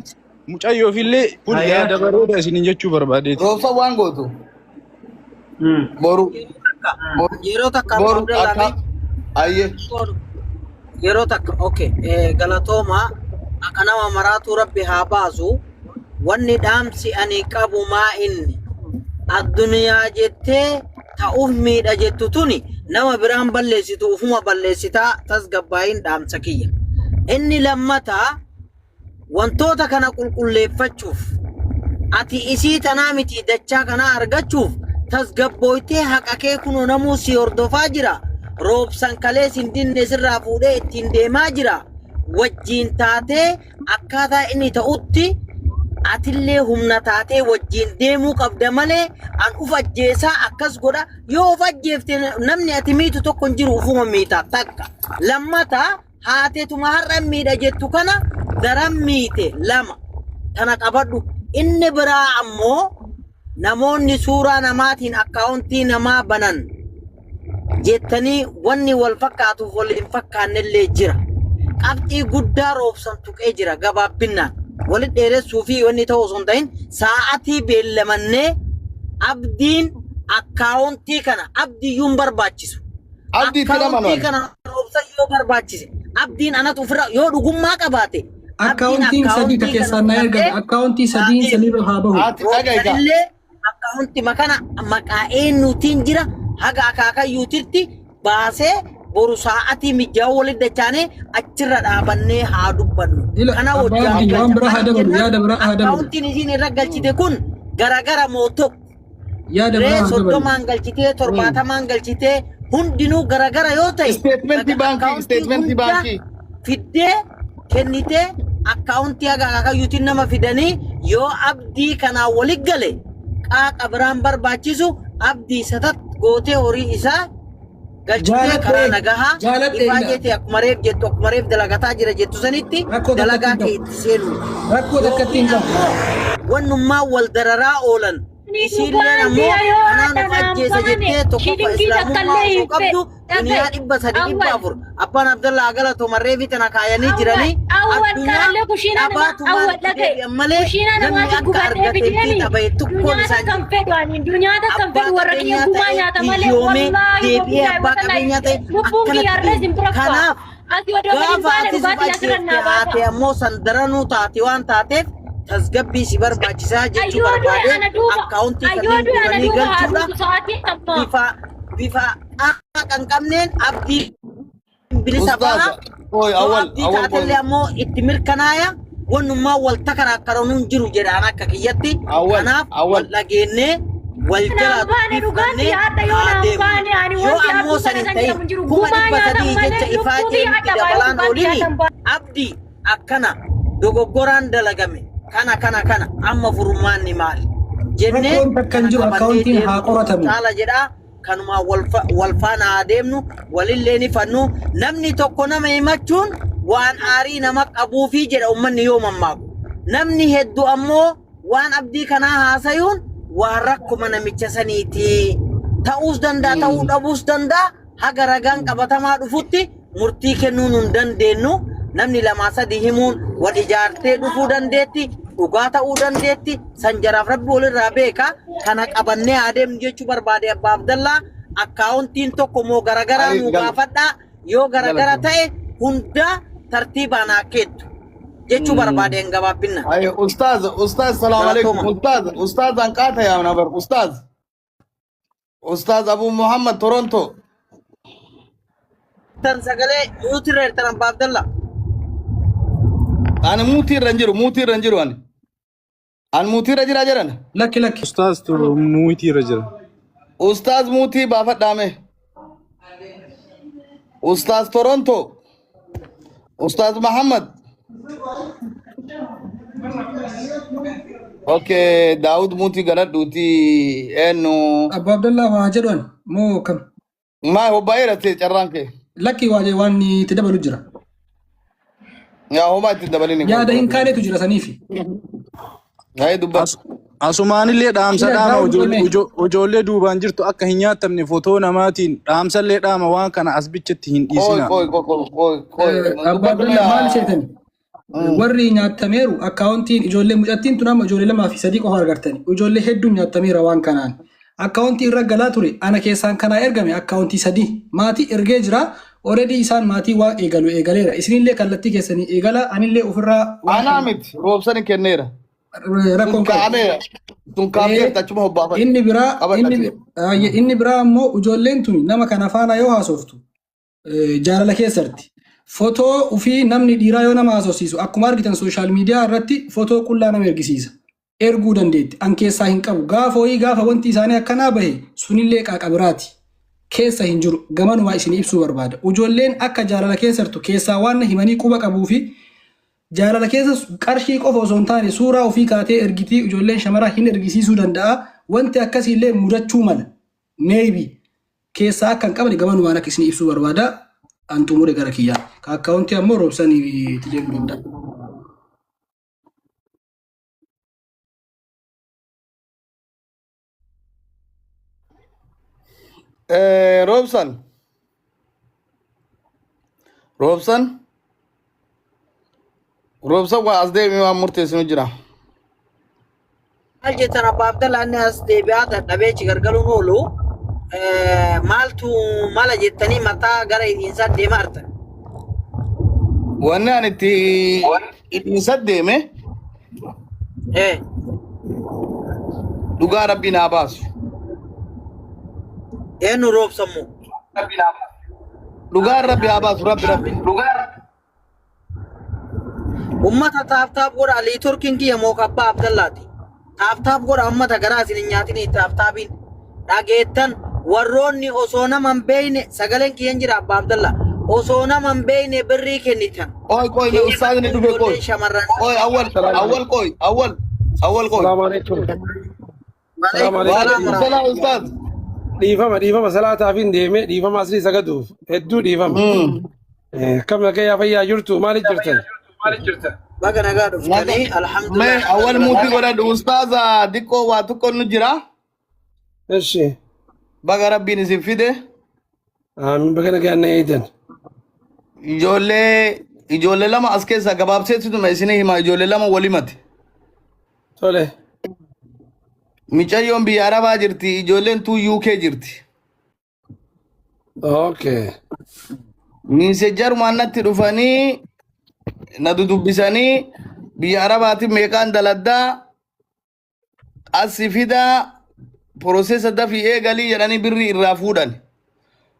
mucayyoo fillee kun yaada bareeda isin jechuu barbaadeeti roobsa waan gootu boru yeroo takka ayye yeroo takka okay galatooma akka nama maraatu rabbi haa baasu wanni dhaamsi ani qabu maa inni addunyaa jettee ta'uuf miidha jettu tuni nama biraan balleessitu ufuma balleessitaa tasgabbaayin dhaamsa kiyya. Inni lammataa wantoota kana qulqulleeffachuuf ati isii tanaa miti dachaa kana argachuuf tasgabbooytee haqa kee kunoo namuu si hordofaa jira. Roobsan kalee sindinne sirraa fuudhee ittiin deemaa jira. Wajjiin taatee akkaataa inni ta'utti atillee humna taatee wajjiin deemuu qabda malee an uf ajjeesaa akkas godha yoo uf ajjeefte namni ati miitu tokko hin jiru ufuma miitaa takka. Lammataa haateetuma har'a miidha jettu kana daran miite lama tana qabadhu. Inni biraa ammoo namoonni suuraa namaatiin akkaawuntii namaa banan jettanii wanni wal fakkaatuuf wal hin fakkaannellee jira. Qabxii guddaa roobsan tuqee jira gabaabbinaan. Walit dheeressuu fi wanni ta'uu osoo hin ta'in sa'aatii beellamannee abdiin akkaawuntii kana abdiyyuu hin barbaachisu. Akkaawuntii kana roobsan yoo barbaachise abdiin anatu ofirraa yoo dhugummaa qabaate. Akkaawuntiin sadii ta keessaan na ergame akkaawuntii sadii sanirra haa bahu. Illee akkaawuntii makana maqaa eenyuutiin jira haga akaakayyuutitti baasee boru sa'aatii mijjaa walit dachaanee achirra dhaabannee haa dubbannu. Kana akkaawuntiin isiin irra galchite kun garagara mootok. Ree 30 galchitee 70 galchitee hundinuu garagara yoo ta'e. Statementii baankii. Fiddee kennitee akkaawuntii haga akaakayyuutiin nama fidanii yoo abdii kanaa walit gale qaaqa biraan barbaachisu abdii satat gootee horii isaa galchitee karaa nagahaa baay'eetii akkuma reef jettu akkuma reef dalagataa jira jettu sanitti dalagaa kee itti seenu. Rakkoo takkatti hin qabu. Wannummaa wal dararaa oolan isiillee ammoo kanaan of ajjeesa jettee tokkoffa islaamummaa osoo qabdu duniyaa 300 abbaan Abdallaa Galatoo reefi tana kaayanii jiranii addunyaa dhabaatumaan deebi'an malee namni akka argatee fi taphee tokkoon isaanii abbaa qabeenyaa ta'e hiyyoomee deebi'ee abbaa qabeenyaa ta'e akkanatti kanaaf gaafa ati ajjeeftee haate ammoo san daranuu taate waan taateef tasgabbii si barbaachisaa jechuu barbaade akkaawuntii kanneen turanii galchuudha bifa kan qabneen abdii bilisa baha abdii taatellee ammoo itti mirkanaaya wannummaa wal takaraakkaroon jiru jedhaan akka kiyyatti kanaaf wal dhageennee wal jala dubbifannee haa deemnu yoo ammoo san hin ta'in 300 jecha ifaajee miti dabalaan oolini abdii akkana dogoggoraan dalagame kana amma furmaanni maali jennee kan jiru akkaawuntiin haa qoratamu taala jedhaa kanuma wal faana adeemnu walillee ni fannu namni tokko nama himachuun waan aarii nama qabuufi jedha ummanni yoo mammaaku namni hedduu ammoo waan abdii kanaa haasayuun waan rakkuma namicha saniiti ta'uus danda'a ta'uu dhabuus danda'a haga ragaan qabatamaa dhufutti murtii kennuu nun dandeenyu. Namni lama sadii himuun wal ijaartee dhufuu dandeetti dhugaa ta'uu dandeetti san jaraaf rabbi walirraa beeka kana qabannee adeemnu jechuu barbaade abbaa Abdallaa akkaawuntiin tokko moo garagaraa nu gaafadhaa yoo garagara ta'e hunda tartiibaan akkeettu jechuu barbaadeen gabaabbinna. Ustaaz salaam alaikum ustaaz anqaata yaa nabar ustaaz Abu Muhammad Toronto. Tan sagalee muutirra tan abbaa Abdallaa. Ani muutii irra jiru ani. An muutii irra jira jiran. Lakki. Ustaaz tu muutii irra jira. Ustaaz muutii baafadhaame. Ustaaz Toronto. Ustaaz Muhammad. Okay, Daud muutii galadhuuti eenyu. Abba Abdallah waa jedhan moo kam? Maa hobbaayira ta'e carraan kee. Lakki waan itti dabalu jira. Yaa homaa itti dabalini. Yaada hin kaanetu jira saniifi. Yaa dubbat. Asumaanillee dhaamsa dhaama ijoollee duubaan jirtu akka hin nyaatamne footoo namaatiin dhaamsallee dhaama waan kana as bichatti hin dhiisina. Abbaa Abdallah maal seetani? Warri nyaatameeru akkaawuntiin ijoollee mucattiin tun amma ijoollee 2 fi 3 qofa argatani. Ijoollee hedduun nyaatameera waan kanaan. Akkaawuntii irra galaa ture ana keessaan kanaa ergame akkaawuntii 3 maatii ergee jira. Already isaan maatii waa eegaleera. Isinillee kallattii keessanii eegala anillee ofirraa Anaa miti roobsan kenneera. rakkoon Tun kaamee tachuma hobbaafate. inni biraa ammoo ijoolleen tuni nama kana faana yoo haasoftu jaalala keessatti fotoo ufii namni dhiiraa yoo nama haasofsiisu akkuma argitan sooshaal miidiyaa irratti fotoo qullaa nama ergisiisa. Erguu dandeetti an keessaa hin qabu gaafa ho'ii gaafa wanti isaanii akkanaa bahe sunillee qaaqabiraati keessa hin jiru gamanumaa isin ibsuu barbaada. Ijoolleen akka jaalala keessattu keessaa waan himanii quba qabuu fi jaalala keessa qarshii qofa osoo hin taane suuraa ofii kaatee ergitii ijoolleen shamaraa hin ergisiisuu danda'a. Wanti akkasiillee mudachuu mala maybe keessaa akka hin qabne gamanumaan akka isin ibsuu barbaada. An xumure gara kiyyaa ka akkaawunti ammoo roobsanii itti jedhu danda'a. Robson waa as deemi waan murteessinu jira. Maal jettan Abbaa Abdallaa inni as deebi'aa dadhabee achi gargaluun oolu maaltu mala jettanii mataa gara hidhiinsaa deemaa artan? Wanni ani itti hidhiinsa deeme dhugaa Rabbii naa baasu. Eenyu roobsammoo? Dhugaa Rabbi haa baasu Rabbi. Ummata taaftaaf godha Alii Turkiin kiyya moo Abbaa Abdallaati? Taaftaaf godha ummata garaa isin hin nyaatin taaftaafiin dhageettan warroonni osoo nama hin beeyne sagaleen kiyyan jira Abbaa Abdallaa osoo nama hin beeyne birrii kennitan. Qoy mee ustaadni dhufe qoy. Qoy awwal qoy. Salaamu alaikum. Salaam ustaad. Dhiifama salaataafin deeme dhiifama asii sagaduuf hedduu dhiifama. Kam nagayyaa fayyaa jirtu maaliif jirtan? Baga nagaa dhuftanii alhamdulillah. Mee awwal muutii godhadhu ustaaza diqqoo waa tokko nu jira. Eshi. Baga Rabbiin isin fide. Amiin baga nagaa na eedan. Ijoollee lama as keessaa gabaabseetu isinii hima ijoollee lama walimati. Tole. Micayyoon biyya Arabaa jirti ijoolleen tuu UK jirti. Okay. Miisejar natti dhufanii na dudubbisanii biyya Arabaatiin meeqaan daladdaa asi fidaa poroseesa dafii eegalii jedhanii birrii irraa fuudhan.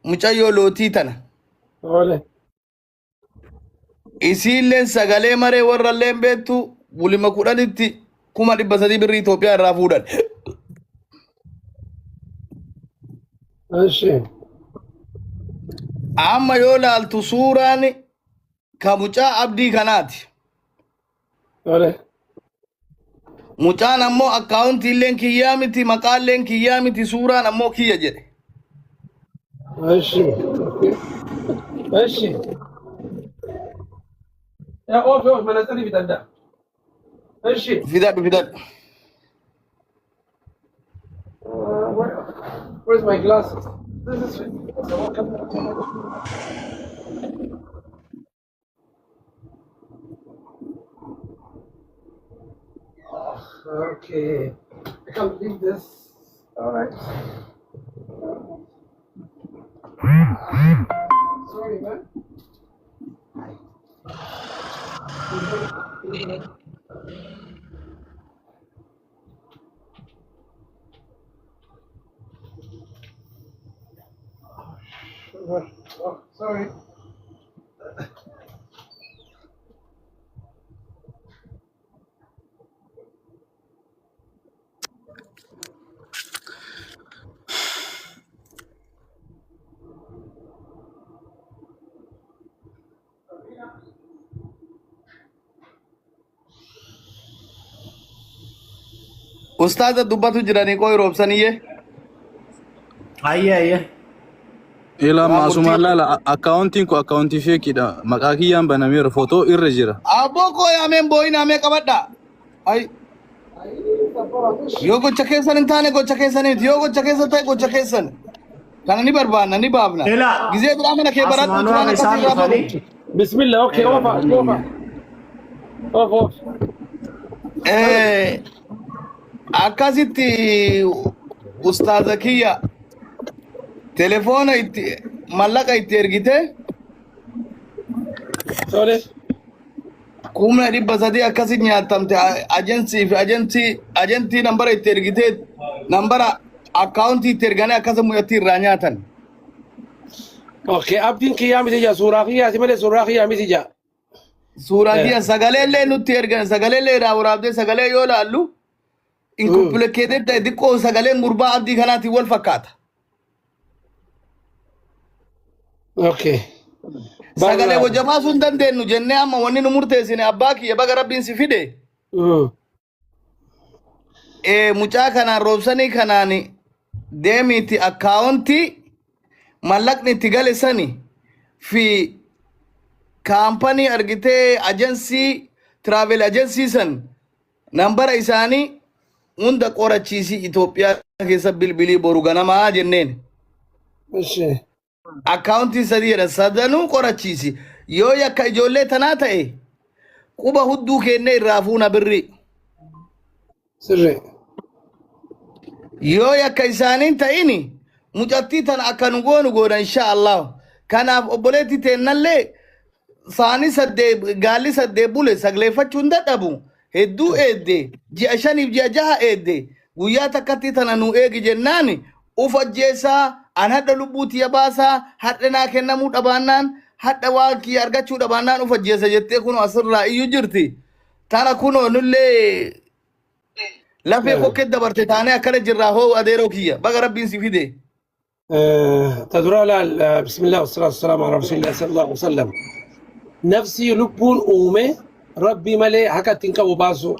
Mucayyoo lootii tana. Ole. Isiilleen sagalee maree warralleen beektu bulima kudhanitti 300 birrii Itoophiyaa irraa fuudhan. Eshi. Amma yoo laaltu suuraan ka mucaa abdii kanaati. Ole. Mucaan ammoo akkaawuntii illeen kiyyaa miti maqaan illeen kiyyaa miti suuraan ammoo kiyya jedhe. Eshi. Ya of manasari bitadda. Eshi. Fidadhu. Where's my glasses? This is okay. I can't leave this. All right. Sorry, man. Oh, sorry. Ustaaza dubbatu jiranii qoy roobsaniyyee. Ayye. Ila maasuma lala akkaawuntiin kun akkaawuntii feekidha. Maqaa kiyyaan banameera footoo irra jira. Aboo qoy ameen boo'ina amee qabadha. Ay. Yoo gocha keessan hin taane gocha keessaniiti. Yoo gocha keessa ta'e gocha keessan. Kana ni barbaanna ni baafna. Gizee biraa mana kee baradhu turaan akkasii irraa bahu. Bismillah, okay, over. Off. Akkasitti ustaaza kiyya telefoona itti mallaqa itti ergite. Sorry. kumna dhibba sadii akkasi nyaatamte agency fi agentii nambara itti ergitee nambara akkaawuntii itti erganii akkasa muyatti irraa nyaatan. Okay, abdiin kiyyaa miti jaa suuraa kiyyaati malee suuraa kiyyaa miti jaa. Suuraa kiyya sagaleellee nutti ergan sagaleellee irraa waraabdee sagalee yoo laallu inkomplikeeted ta'e xiqqoo sagaleen gurbaa abdii kanaatiin wal fakkaata. Okay. Sagalee wajamaa sun dandeenyu jennee amma wanni nu murteessine abbaa kiyya baga rabbiin si fide. Mucaa kanaan roobsanii kanaan deemiiti akkaawuntii mallaqni itti gale sani fi kaampanii argitee ajensii travel ajensii san nambara isaanii hunda qorachiisii Itoophiyaa keessa bilbilii boru ganamaa jenneen. Akkaawuntii sadii jedha sadanuu qorachiisi yoo yakka ijoollee tanaa ta'e quba hudduu kennee irraa fuuna birri. Sirri. Yoo yakka isaaniin ta'ini mucattii tana akka nu goonu godha insha Allah. Kanaaf obboleetti teennallee saanii gaalli saddee bule sagleeffachuun dadhabu hedduu eedde ji'a 5 ji'a 6 eedde guyyaa takkatti tana nu eegi jennaani ufajjeessaa an hadda lubbuuti yabaasaa hadda naa kennamuu dhabaannaan hadda waa kiyya argachuu dhabaannaan ufajjeessa jettee kunoo asirraa iyyuu jirti. Tana kunoo nullee lafee kokkee dabarte taanee akkana jirraa hoo adeeroo kiyya baga rabbiin si fide. تدرى لا بسم الله والصلاة والسلام على رسول الله صلى الله عليه وسلم. نفسي لبون أومي ربي ملي حكت تنكو باسو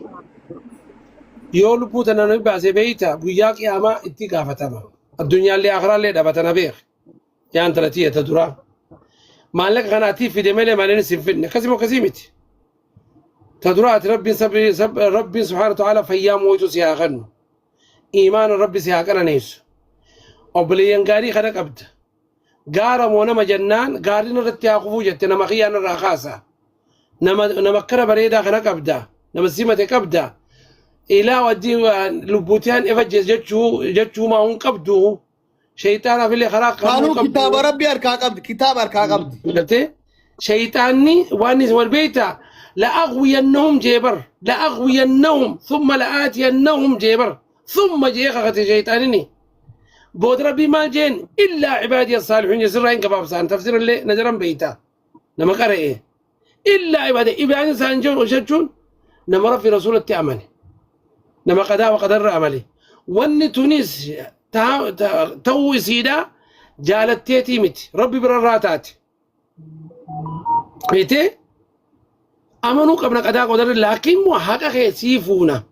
يو لبوت أنا نبع زبيتا بياك يا ما اتقافة تما الدنيا اللي أغرى اللي دبتنا بيخ يعني ثلاثية تدرى ما لك غناتي في دمالي ما ننسي فينا كزم وكزيمتي تدرى ربي سبحانه وتعالى فيام ويتو سيها غنو إيمان ربي سيها غنى نيسو وبليان غاري خلق أبد غارة ونما جنان غاري نرتي أقفو جت نما خيان الرخاصة نما كرة بريدة خلق أبدا نما سيمة كبدا إلى ودي لبوتيان إفجز جتشو ما هم كبدو شيطان في اللي خلق قالوا كتاب ربي أركا قبد كتاب أركا قبد قلتي شيطاني وانس والبيتا لأغوينهم جبر لأغوينهم ثم لآتينهم جبر ثم جيخة شيطانني بود ربي ما جين إلا عبادي الصالحين يسرين كباب سان تفسير اللي نجرم بيتا نما قرأ إيه إلا عبادي إبعاد سانجون وشجون نما رفي رسول التأمني نما قدا وقدر عملي وان تونس تو سيدا جالت تيتيمت ربي برراتات بيتي أمنوا قبل قدا قدر لكن وحقا خيسيفونا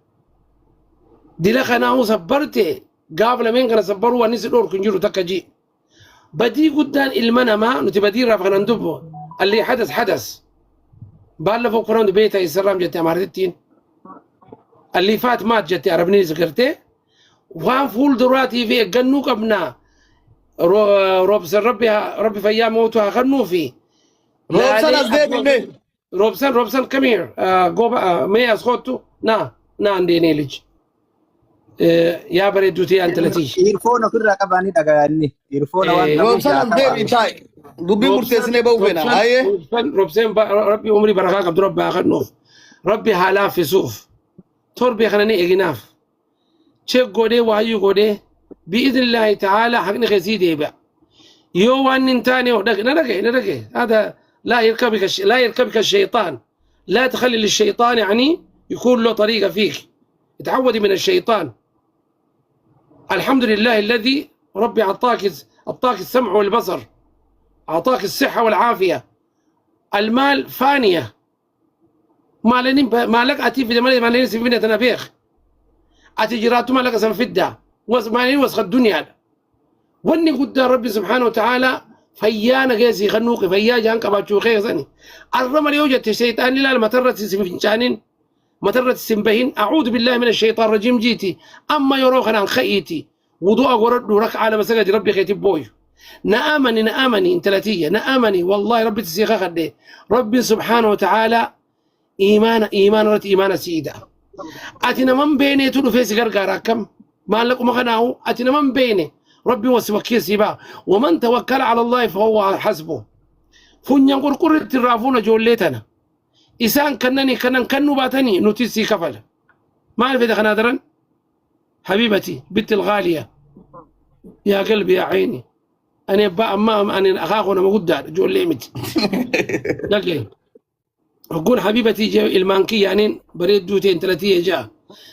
دي لخناه صبرتي قابل من كان صبروا والناس دور كنجرو تكجي بدي قدان المنا ما نتبدي رافع ندبو اللي حدث بالله قران بيته السلام جت امارتين اللي فات مات جت عربني ذكرته وان فول دراتي في جنو قبنا ربي فيا موتها خنو في روبسن كمير جو مي اسخوتو نا عندي ليج يا بريدوتي أنت لتيش. إيرفون كل ركباني دعاني. إيرفون وان. روبسن ديفي تاي. دبي مرتزني بوفينا. هاي. روبسن ربي عمري بركة عبد ربي آخر نوف. ربي حلاف في سوف. تربي خلني إجناف. شيء قدي وهاي قدي بإذن الله تعالى حقني خزيد يبع. يوان نتاني ندق هذا لا يركبك الشيطان. لا تخلي للشيطان يعني يكون له طريقة فيك. تعودي من الشيطان. الحمد لله الذي ربي أعطاك السمع والبصر، أعطاك الصحة والعافية. المال فانية، ما لك أتي في دمالي ما لنسي في بنية نبيخ أتجرات ما لك سنفدها ما وسخ الدنيا. واني قد ربي سبحانه وتعالى فيانا قيسي خنوق فيا جانك باتشو خيزني الرمل يوجد الشيطان لا المترة سنفنشانين مترة السنبهين أعوذ بالله من الشيطان الرجيم جيتي أما يروخنا عن خيتي وضوء ورد ورك على مسجد ربي خيتي بوي نآمني انتلاتية نآمني والله ربي تسيخا خدي ربي سبحانه وتعالى إيمان سيدا أتنا من بيني تلو فيسي غرغارا كم ما لكم خناو أتنا من بيني ربي وسوكي سيبا ومن توكل على الله فهو حسبه فنيان قرقر ترافون جوليتنا إسان كنني كنو باتني نوتيسي كفل ما أعرف إذا خنادرا حبيبتي بنت الغالية يا قلبي يا عيني أنا بقى أما أنا أخاخنا موجود دار جول ليمت لكن أقول حبيبتي جاي المانكي يعني بريد دوتين 30 جاء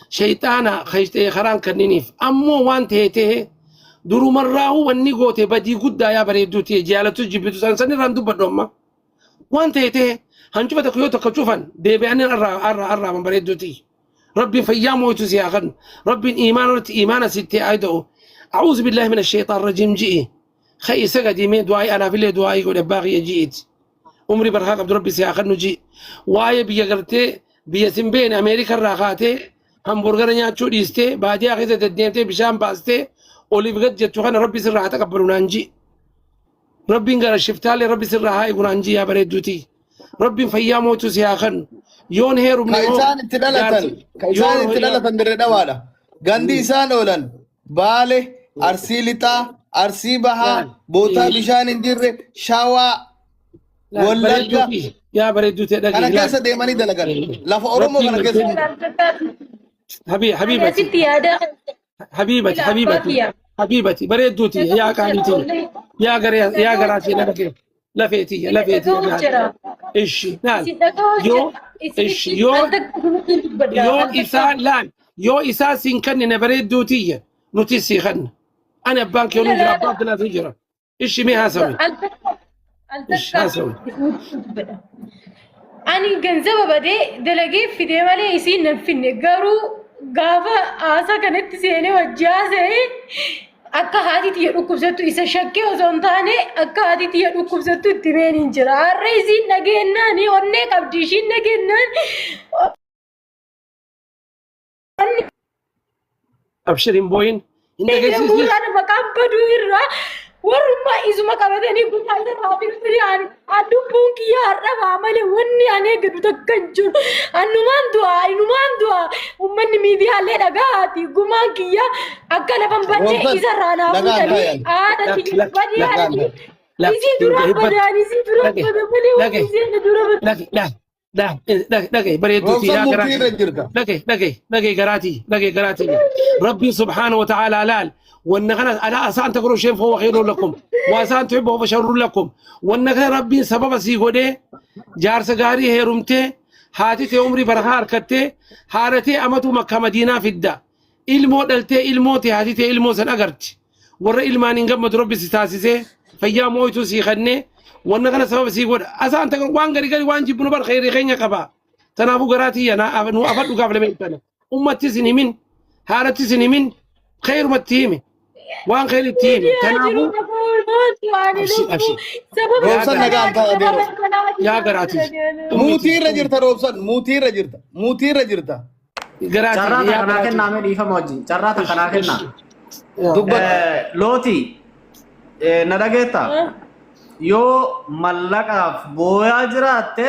شيطانا خيشتي خران كنينيف أمو وانت هيته درو مرة واني قوتي بدي قد يا بريد دوتي جالتو جبتو سنساني راندو بدوما وانت هيته هنشوف تكيوتا كشوفن دي بأني أرى من بريد دوتي ربي فيام ويتوسي أخن ربي إيمان ستي أيدو أعوذ بالله من الشيطان الرجيم جئي خي سقدي مين دعائي أنا في اللي دعائي يقول باغي جيت عمري برخاق عبد ربي سياخن نجي واي بيجرتي بيسمبين أمريكا راخاتي همبرجر نياتشو ديستي بعدي أخذت الدنيا بشام باستي أولي بجد جتوخان ربي سرها تقبلون أنجي ربي نقرأ شفتالي ربي سرها يقول أنجي يا بريدوتي ربي فيام ويتوسي أخن يون هيرو كايسان اتدالتن دريدوالا غاندي إسان أولن بالي أرسيلتا أرسيبها بوتا بشان انجر شاوا ولغا يا بريدوتي أنا كيسا ديماني دلغان لف أورومو كان كيسا حبيبتي بريدوتي يا كانتي يا غراتي لك لفيتي إيش نعم يو إسا سينكني نبريد دوتية نوتيسي خن أنا بانك يوم نجرى باب لا تجرى إيش مي هاسوي إيش هاسوي أنا جنزبة بدي دلقي في دمالي يصير نفني قارو قافة آسا كانت تسيني وجازة akka haati tiya dhukkubsattu isa shakkee osoo hin taane akka haati tiya dhukkubsattu itti meen hin jira har'a isiin dhageennaani onnee qabdi ishiin dhageennan abshirin booyin buuraan maqaan baduu irraa warrummaa isuma qabatanii guutaa isa raafirtiri lubbuun kiyya har'a maamale wanni ani eegadu takka hin jiru annumaan du'a ummanni miidiyaalee dhagahaati gumaan kiyya akka lafan badee isa irraa naafutanii haadha kiyya badee haadha isii dura badaan isii dura bada malee wanni isheen dura bada لقي بريدوتي يا قراتي لقي قراتي ربي سبحانه وتعالى لال والنغنا ألا أسان تقولوا شيء فهو خير لكم وأسان تحبوا فشر لكم والنغنا ربي سبب سيقوده جار سغاري هيرمته هاتي عمري برهار كته هارتي أمتو مكة مدينة في الدا إلمو دلتي إلموتي هاتي إلمو سن أغرت ور إلمان إنقم ربي ستاسيسه فيا مويتو سيخنه والنغنا سبب سيقول أسان تقول وان غري وان جيبونو بر خير خينيا قبا تنافو غراتي أنا أبنو أفدو قبل ميتنا أمتي سني من هارتي سني من خير متيمي وان خير التيمي تنافو أبشي روبسن نغان تا يا غراتي موتي رجرتا غراتي يا كناكن نامي ديفا موجي چرراتا كناكن لوتي ندغيتا yoo mallaqaaf booyaa jiraatte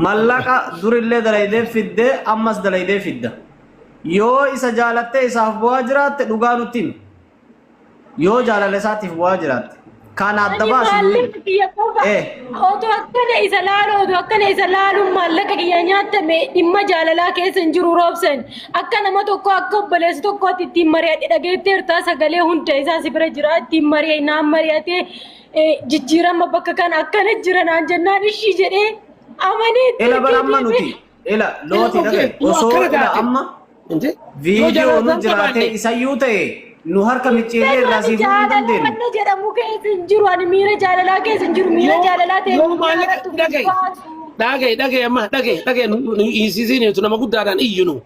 mallaqa durillee dalaydee fidde ammas dalaydee fidda yoo isa jaalatte isaaf booyaa jiraatte dhugaa nutti himi yoo jaalala isaatiif booyaa jiraatte kan adda baasu otoo akkana isa laaluun maallaqa kiyya nyaattame dhimma jaalalaa keessa hin jiru roobsan akka nama tokko akka obboleessi tokkootti ittiin mari'adhe dhageetteertaa sagalee hunda isaa si bira jira ittiin mari'e naan mari'atee jijjiirama bakka kan akkana jiranaan jennaan ishii jedhee amanee ela baramma nuti ela looti dhage osoo ela amma viidiyoo nu jiraate isayyuu ta'e nu harka micciiree irraa siif hin dandeenye wanna jedhamu keessa hin jiru ani miira jaalalaa keessa hin jiru miira jaalalaa ta'e dhage amma dhage isiisiin nama guddaadhaan iyyinu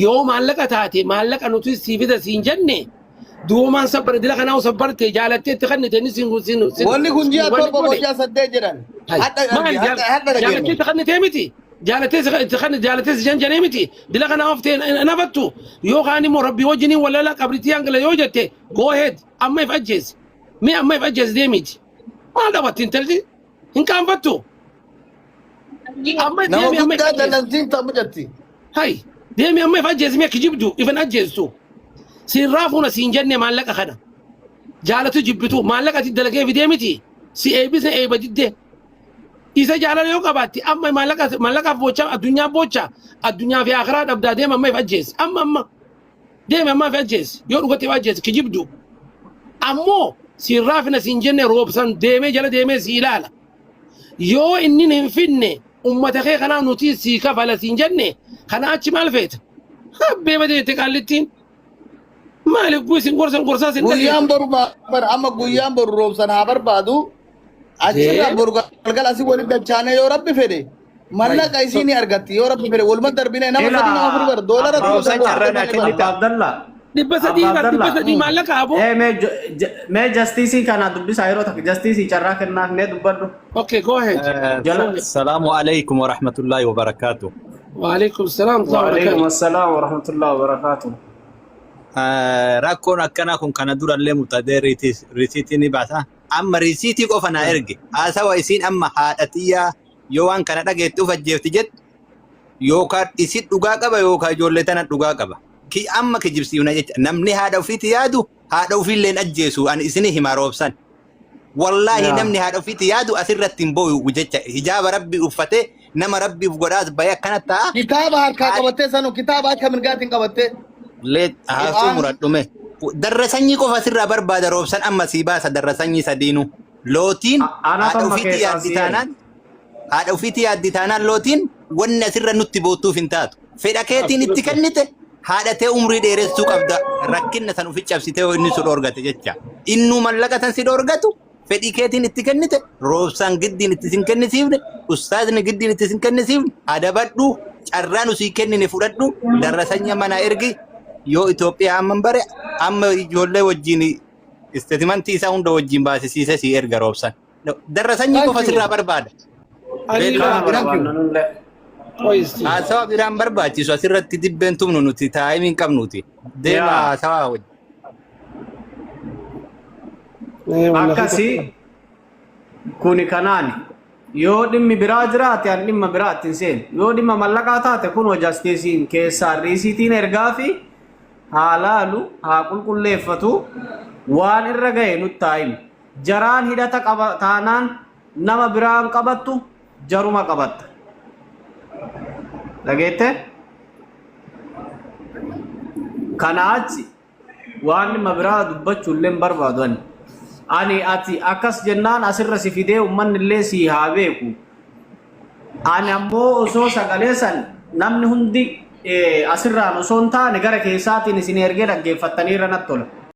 yoo maallaqa taate maallaqa nuti siifida siin jenne دوما صبر دي لك انا وصبرت جالتي تخنتني سين واللي كنت جات بوجا سدجران حتى جالتي تخنتي متي جالتي جنجني متي دي لك انا وفتين انا فتو يو غاني مربي وجني ولا لا قبرتي انقل يوجتي جو هيد اما يفجز اما يفجز ديميتي ما دا وقت تلدي ان كان فتو اما ديمي اما نزين تمجتي هاي ديمي اما يفجز ميك جبدو يفن اجزتو سيرافونا سينجنة مالك خنا جالتو جبتو مالك تدلقي في ديمتي سي اي بس اي بديده إذا جعل له قباتي أما مالك بوشة الدنيا في آخرات أبدا دائما ما يفجز أما دائما ما يفجز يورغتي فجز كجبدو أمو سيرافنا سنجنة روبسان دائما جل دائما سيلالا يو إني نفني أمتك خنا نوتيس سيكا فلا سنجنة خنا أتش مالفيت بيبا دي تقالتين مالك بوسين قرصا Guyyaan boru amma guyyaan boru roobsan haa barbaadu achirraa boru galgal asii walitti dachaanee yoo rabbi fedhe mallaqa isii ni argatti yoo rabbi fedhe walumaa darbinee nama sadii nama afur bara doolara Abdallah. Dibba maallaqa aboo. Mee jastiisii kana dubbisaa yeroo takka jastiisii carraa kennaaf nee dubbadhu. Okay, go ahead. السلام عليكم ورحمة الله وبركاته. وعليكم السلام ورحمة الله وعليكم السلام ورحمة الله وبركاته. rakkoon akkanaa kun kana durallee murtaadee risiitii ni baasa. Amma risiitii qofa na erge. Haasawa isiin amma haadha xiyyaa yoo waan kana dhageetti of ajjeefti jettu yookaan isin dhugaa qaba yookaan ijoollee tana dhugaa qaba. Amma kijibsiifna jecha namni haadha ofiitti yaadu haadha ofiillee ajjeesu ani isinii himaa roobsan. Wallaahi namni haadha ofiitti yaadu asirratti hin boo'u jecha hijaaba rabbi uffatee nama rabbiif godhaas bayee akkana ta'a. Kitaaba harkaa qabattee sanu kitaaba akka mirgaatiin qabattee. Leet haasuu muradhume darra sanyii qofa sirraa barbaada roobsan amma sii baasa darra sanyii sadiinu lootiin haadha ofiitti yaaddi taanaan lootiin wanni asirra nutti boottuuf hin taatu fedha keetiin itti kennite haadha tee umrii dheeressuu qabda rakkinna san ufi cabsitee inni si dhoorgate jecha innuu mallaqa san si dhoorgatu fedhii keetiin itti kennite roobsan giddiin itti sin kennisiifne ustaazni giddiin itti sin kennisiifne adabadhu carraan usii kennine fudhadhu darra sanyii manaa ergi yoo Itoophiyaa amman bare amma ijoollee wajjin isteetimantii isaa hunda wajjin baasisiise si erga roobsan darra sanyii qofa sirraa barbaada. Haasawa biraan barbaachisu asirratti dibbeen tumnu nuti taa'imiin qabnuti deema haasawaa wajjin. Akkasii kuni kanaani yoo dhimmi biraa jiraate an dhimma biraa ittiin seenu yoo dhimma mallaqaa taate kun hojasteesiin keessaa riisiitiin ergaa fi haalaalu haa qulqulleeffatu waan irra ga'e nutti haa'imu jaraan hidhata qaba taanaan nama biraan qabattu jaruma qabatta dhageette kana achi waan dhimma biraa dubbachuu illee barbaadu ani ati akkas jennaan asirra si fidee ummanni illee si haa beeku ani ammoo osoo sagalee san namni hundi asirraan osoo hin taane gara keessaatiin isin ergee dhaggeeffattanii irra natti tola.